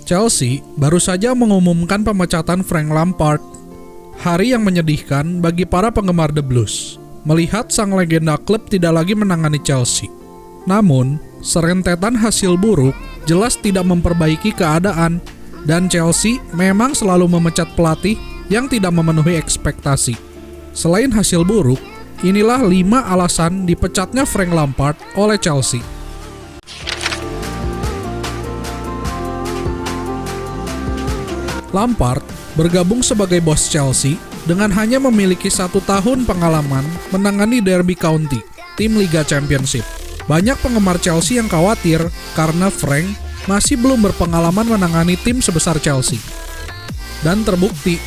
Chelsea baru saja mengumumkan pemecatan Frank Lampard. Hari yang menyedihkan bagi para penggemar The Blues, melihat sang legenda klub tidak lagi menangani Chelsea. Namun, serentetan hasil buruk jelas tidak memperbaiki keadaan, dan Chelsea memang selalu memecat pelatih yang tidak memenuhi ekspektasi. Selain hasil buruk, inilah 5 alasan dipecatnya Frank Lampard oleh Chelsea. Lampard bergabung sebagai bos Chelsea dengan hanya memiliki 1 tahun pengalaman menangani Derby County, tim Liga Championship. Banyak penggemar Chelsea yang khawatir karena Frank masih belum berpengalaman menangani tim sebesar Chelsea. Dan terbukti,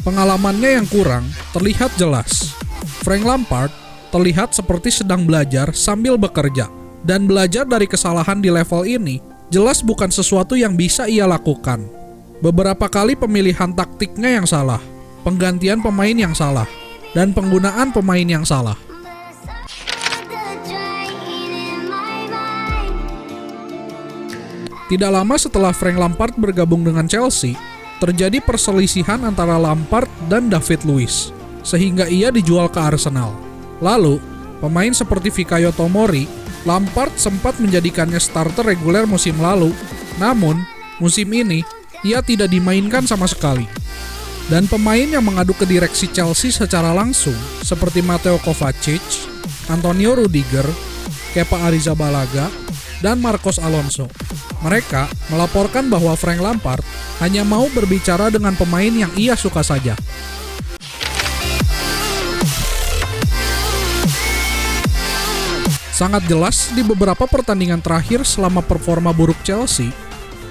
pengalamannya yang kurang terlihat jelas. Frank Lampard terlihat seperti sedang belajar sambil bekerja, dan belajar dari kesalahan di level ini jelas bukan sesuatu yang bisa ia lakukan. Beberapa kali pemilihan taktiknya yang salah, penggantian pemain yang salah, dan penggunaan pemain yang salah. Tidak lama setelah Frank Lampard bergabung dengan Chelsea, terjadi perselisihan antara Lampard dan David Luiz, sehingga ia dijual ke Arsenal. Lalu, pemain seperti Fikayo Tomori, Lampard sempat menjadikannya starter reguler musim lalu, namun musim ini ia tidak dimainkan sama sekali. Dan pemain yang mengadu ke direksi Chelsea secara langsung seperti Mateo Kovacic, Antonio Rudiger, Kepa Arrizabalaga, dan Marcos Alonso. Mereka melaporkan bahwa Frank Lampard hanya mau berbicara dengan pemain yang ia suka saja. Sangat jelas di beberapa pertandingan terakhir selama performa buruk Chelsea,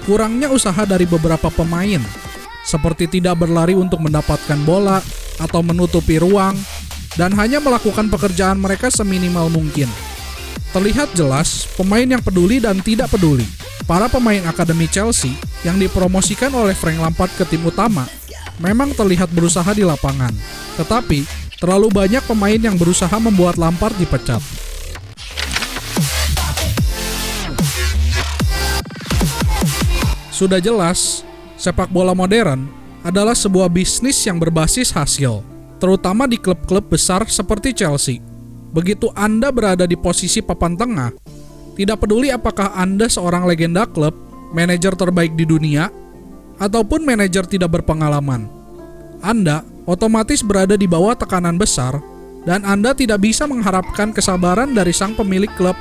kurangnya usaha dari beberapa pemain, seperti tidak berlari untuk mendapatkan bola atau menutupi ruang, dan hanya melakukan pekerjaan mereka seminimal mungkin. Terlihat jelas pemain yang peduli dan tidak peduli. Para pemain akademi Chelsea yang dipromosikan oleh Frank Lampard ke tim utama memang terlihat berusaha di lapangan, tetapi terlalu banyak pemain yang berusaha membuat Lampard dipecat. Sudah jelas, sepak bola modern adalah sebuah bisnis yang berbasis hasil, terutama di klub-klub besar seperti Chelsea. Begitu Anda berada di posisi papan tengah, tidak peduli apakah Anda seorang legenda klub, manajer terbaik di dunia, ataupun manajer tidak berpengalaman. Anda otomatis berada di bawah tekanan besar, dan Anda tidak bisa mengharapkan kesabaran dari sang pemilik klub,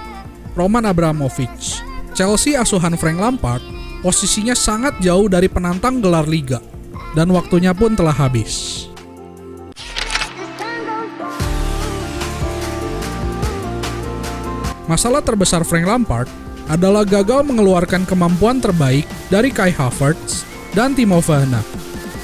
Roman Abramovich. Chelsea asuhan Frank Lampard posisinya sangat jauh dari penantang gelar liga, dan waktunya pun telah habis. Masalah terbesar Frank Lampard adalah gagal mengeluarkan kemampuan terbaik dari Kai Havertz dan Timo Werner.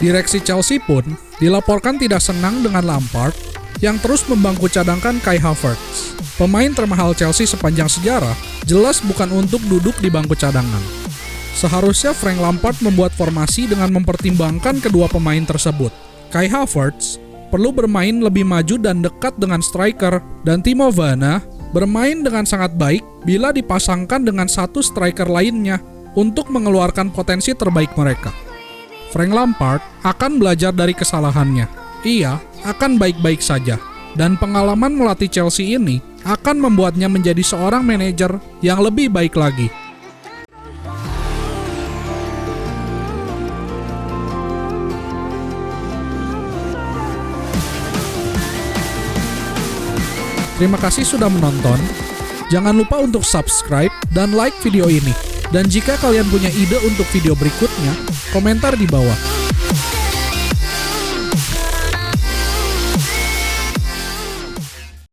Direksi Chelsea pun dilaporkan tidak senang dengan Lampard yang terus membangku cadangkan Kai Havertz. Pemain termahal Chelsea sepanjang sejarah jelas bukan untuk duduk di bangku cadangan. Seharusnya Frank Lampard membuat formasi dengan mempertimbangkan kedua pemain tersebut. Kai Havertz perlu bermain lebih maju dan dekat dengan striker, dan Timo Werner bermain dengan sangat baik bila dipasangkan dengan satu striker lainnya untuk mengeluarkan potensi terbaik mereka. Frank Lampard akan belajar dari kesalahannya. Ia akan baik-baik saja, dan pengalaman melatih Chelsea ini akan membuatnya menjadi seorang manajer yang lebih baik lagi. Terima kasih sudah menonton. Jangan lupa untuk subscribe dan like video ini. Dan jika kalian punya ide untuk video berikutnya, komentar di bawah.